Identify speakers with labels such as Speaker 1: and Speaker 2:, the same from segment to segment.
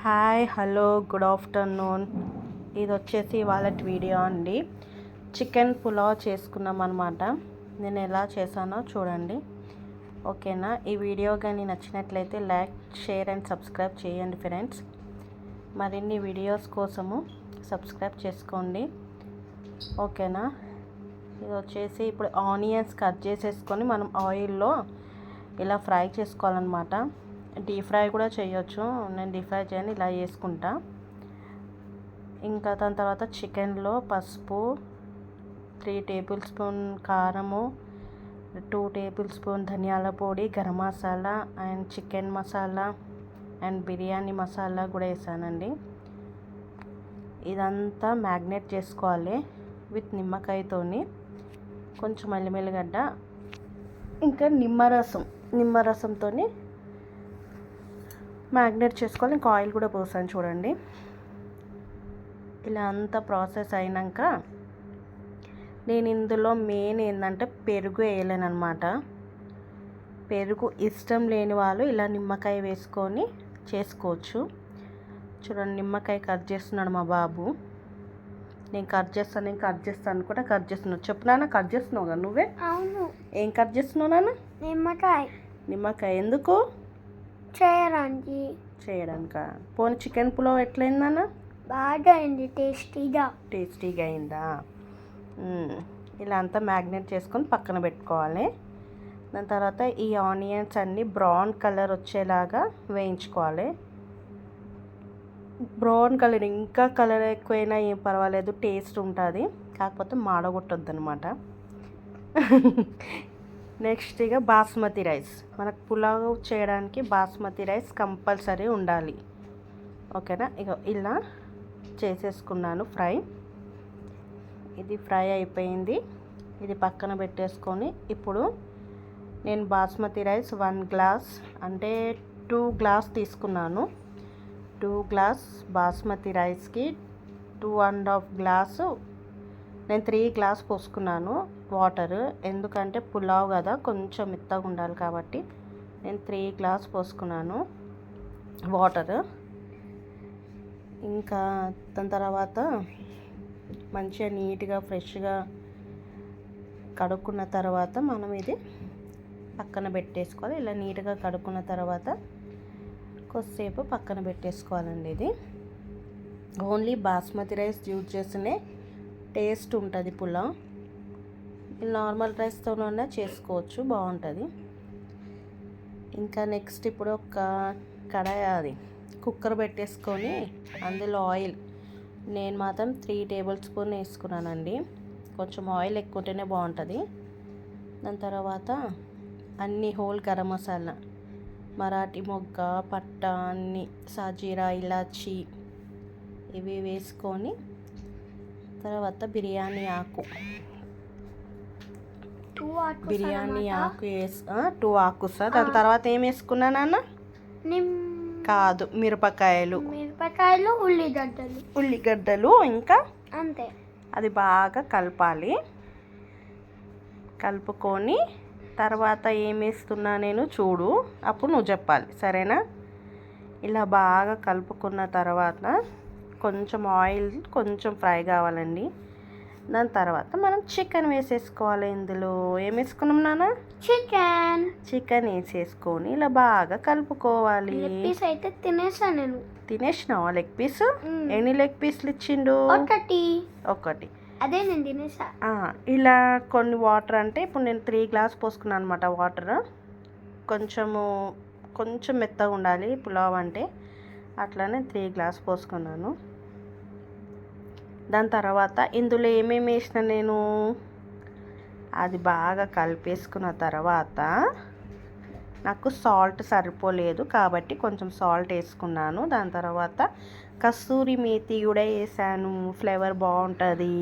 Speaker 1: Hi hello good afternoon. ఇది వచ్చేసి ఇవాళ వీడియో అండి. చికెన్ పులావ్ చేసుకున్నాం అనమాట. నేను ఎలా చేశానో చూడండి, ఓకేనా? ఈ వీడియో కానీ నచ్చినట్లయితే లైక్, షేర్ అండ్ సబ్స్క్రైబ్ చేయండి ఫ్రెండ్స్. మరిన్ని వీడియోస్ కోసము సబ్స్క్రైబ్ చేసుకోండి, ఓకేనా? ఇది వచ్చేసి ఇప్పుడు ఆనియన్స్ కట్ చేసేసుకొని మనం ఆయిల్లో ఇలా ఫ్రై చేసుకోవాలన్నమాట. డీప్ ఫ్రై కూడా చేయొచ్చు, నేను డీప్ ఫ్రై చేయని ఇలా చేసుకుంటా. ఇంకా దాని తర్వాత చికెన్లో పసుపు, 3 టేబుల్ స్పూన్ కారము, 2 టేబుల్ స్పూన్ ధనియాల పొడి, garam masala and chicken masala and biryani masala కూడా వేసానండి. ఇదంతా మ్యాగ్నేట్ చేసుకోవాలి విత్ నిమ్మకాయతోని, కొంచెం అల్లిమెల్లిగడ్డ, ఇంకా నిమ్మరసంతో మ్యాగ్నేట్ చేసుకోవాలి. ఇంకా ఆయిల్ కూడా పోసాను చూడండి. ఇలా అంతా ప్రాసెస్ అయినాక నేను ఇందులో మెయిన్ ఏంటంటే పెరుగు వేయలేను అనమాట. పెరుగు ఇష్టం లేని వాళ్ళు ఇలా నిమ్మకాయ వేసుకొని చేసుకోవచ్చు. చూడండి, నిమ్మకాయ కట్ చేస్తున్నాడు మా బాబు. నేను కట్ చేస్తాను కూడా కట్ చేస్తున్నావు. చెప్పు నాన్న, కట్ చేస్తున్నావు కదా నువ్వే?
Speaker 2: అవును.
Speaker 1: ఏం కట్ చేస్తున్నావు నాన్న? నిమ్మకాయ ఎందుకు? చేయడానిక? పోనీ చికెన్ పులావ్ ఎట్లయిందన్న?
Speaker 2: బాగా అయింది,
Speaker 1: టేస్టీగా అయిందా? ఇలా అంతా మ్యాగ్నేట్ చేసుకొని పక్కన పెట్టుకోవాలి. దాని తర్వాత ఈ ఆనియన్స్ అన్నీ బ్రౌన్ కలర్ వచ్చేలాగా వేయించుకోవాలి. బ్రౌన్ కలర్, ఇంకా కలర్ ఎక్కువైనా ఏం పర్వాలేదు, టేస్ట్ ఉంటుంది, కాకపోతే మాడగొట్టొద్దు అనమాట. నెక్స్ట్ ఇక బాస్మతి రైస్. మనకు పులావ్ చేయడానికి బాస్మతి రైస్ కంపల్సరీ ఉండాలి, ఓకేనా? ఇక ఇలా చేసేసుకున్నాను ఫ్రై. ఇది ఫ్రై అయిపోయింది. ఇది పక్కన పెట్టేసుకొని ఇప్పుడు నేను బాస్మతి రైస్ 1 గ్లాస్ అంటే 2 గ్లాస్ తీసుకున్నాను. 2 గ్లాస్ బాస్మతి రైస్కి 2.5 గ్లాసు, నేను 3 గ్లాస్ పోసుకున్నాను వాటర్. ఎందుకంటే పులావ్ కదా, కొంచెం మెత్తగా ఉండాలి కాబట్టి నేను 3 గ్లాస్ పోసుకున్నాను వాటర్. ఇంకా దాని తర్వాత మంచిగా నీట్గా ఫ్రెష్గా కడుక్కున్న తర్వాత మనం ఇది పక్కన పెట్టేసుకోవాలి. ఇలా నీట్గా కడుక్కున్న తర్వాత కొద్దిసేపు పక్కన పెట్టేసుకోవాలండి. ఇది ఓన్లీ బాస్మతి రైస్ యూజ్ చేస్తేనే టేస్ట్ ఉంటుంది పులావ్. నార్మల్ రైస్తోనైనా చేసుకోవచ్చు, బాగుంటుంది. ఇంకా నెక్స్ట్ ఇప్పుడు ఒక కడాయి, కుక్కర్ పెట్టేసుకొని అందులో ఆయిల్ నేను మాత్రం 3 టేబుల్ స్పూన్ వేసుకున్నానండి. కొంచెం ఆయిల్ ఎక్కువ ఉంటేనే బాగుంటుంది. దాని తర్వాత అన్ని హోల్ గరం మసాలా, మరాఠీ మొగ్గ, పట్ట, అన్ని సాజీరా, ఇలాచి ఇవి వేసుకొని తర్వాత బిర్యానీ ఆకు వేసి 2 ఆకుస్. దాని తర్వాత ఏం వేసుకున్నానన్న? కాదు, మిరపకాయలు, ఉల్లిగడ్డలు, ఇంకా
Speaker 2: అంతే.
Speaker 1: అది బాగా కలపాలి. కలుపుకొని తర్వాత ఏం వేస్తున్నా నేను చూడు, అప్పుడు నువ్వు చెప్పాలి, సరేనా? ఇలా బాగా కలుపుకున్న తర్వాత కొంచెం ఆయిల్ కొంచెం ఫ్రై కావాలండి. దాని తర్వాత మనం చికెన్ వేసేసుకోవాలి. ఇందులో ఏం వేసుకున్నాం నాన్న? చికెన్ వేసేసుకొని ఇలా బాగా కలుపుకోవాలి.
Speaker 2: అయితే తినేసాను నేను.
Speaker 1: తినేసినావా లెగ్ పీస్? ఎన్ని లెగ్ పీస్లు ఇచ్చిండు? ఒకటి.
Speaker 2: అదే నేను తినేసా.
Speaker 1: ఇలా కొన్ని వాటర్, అంటే ఇప్పుడు నేను 3 గ్లాస్ పోసుకున్నాను అనమాట వాటర్. కొంచెం మెత్తగా ఉండాలి పులావ్ అంటే, అట్లానే 3 గ్లాస్ పోసుకున్నాను. దాని తర్వాత ఇందులో ఏమేమి వేసిన నేను, అది బాగా కలిపేసుకున్న తర్వాత నాకు సాల్ట్ సరిపోలేదు కాబట్టి కొంచెం సాల్ట్ వేసుకున్నాను. దాని తర్వాత కస్తూరి మేతి కూడా వేసాను, ఫ్లేవర్ బాగుంటుంది,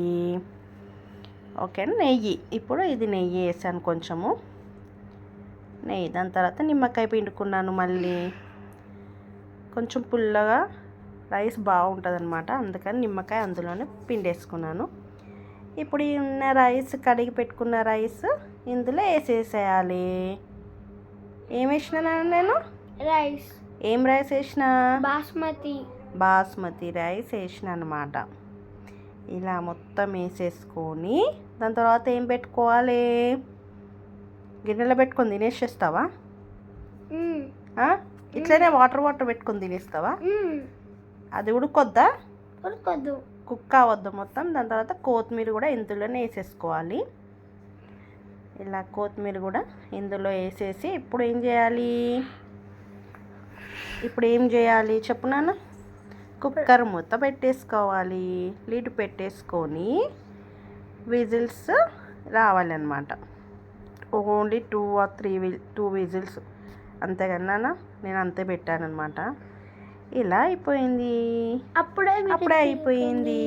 Speaker 1: ఓకే. నెయ్యి, ఇప్పుడు ఇది నెయ్యి వేసాను, కొంచెము నెయ్యి. దాని తర్వాత నిమ్మకాయ పిండుకున్నాను. మళ్ళీ కొంచెం పుల్లగా రైస్ బాగుంటుంది అనమాట, అందుకని నిమ్మకాయ అందులోనే పిండేసుకున్నాను. ఇప్పుడు ఉన్న రైస్, కడిగి పెట్టుకున్న రైస్ ఇందులో వేసేసేయాలి. ఏం వేసినా నేను? ఏం రైస్ వేసిన? బాస్మతి రైస్ వేసిన అనమాట. ఇలా మొత్తం వేసేసుకొని దాని తర్వాత ఏం పెట్టుకోవాలి? గిన్నెలో పెట్టుకొని తినేసేస్తావా? ఇట్లనే వాటర్ పెట్టుకొని తినేస్తావా? అది ఉడకొద్దా?
Speaker 2: ఉడకొద్దు,
Speaker 1: కుక్ అవ్వద్దు మొత్తం. దాని తర్వాత కొత్తిమీర కూడా ఇందులోనే వేసేసుకోవాలి. ఇలా కొత్తిమీర కూడా ఇందులో వేసేసి ఇప్పుడు ఏం చేయాలి చెప్పు నాన్న? కుక్కర్ మూత పెట్టేసుకోవాలి. లిడ్ పెట్టేసుకొని విజిల్స్ రావాలన్నమాట. ఓన్లీ 2 or 3 విజిల్స్, అంతేకన్నా నేను అంతే పెట్టానన్నమాట. ఇలా అయిపోయింది. అప్పుడే అయిపోయింది.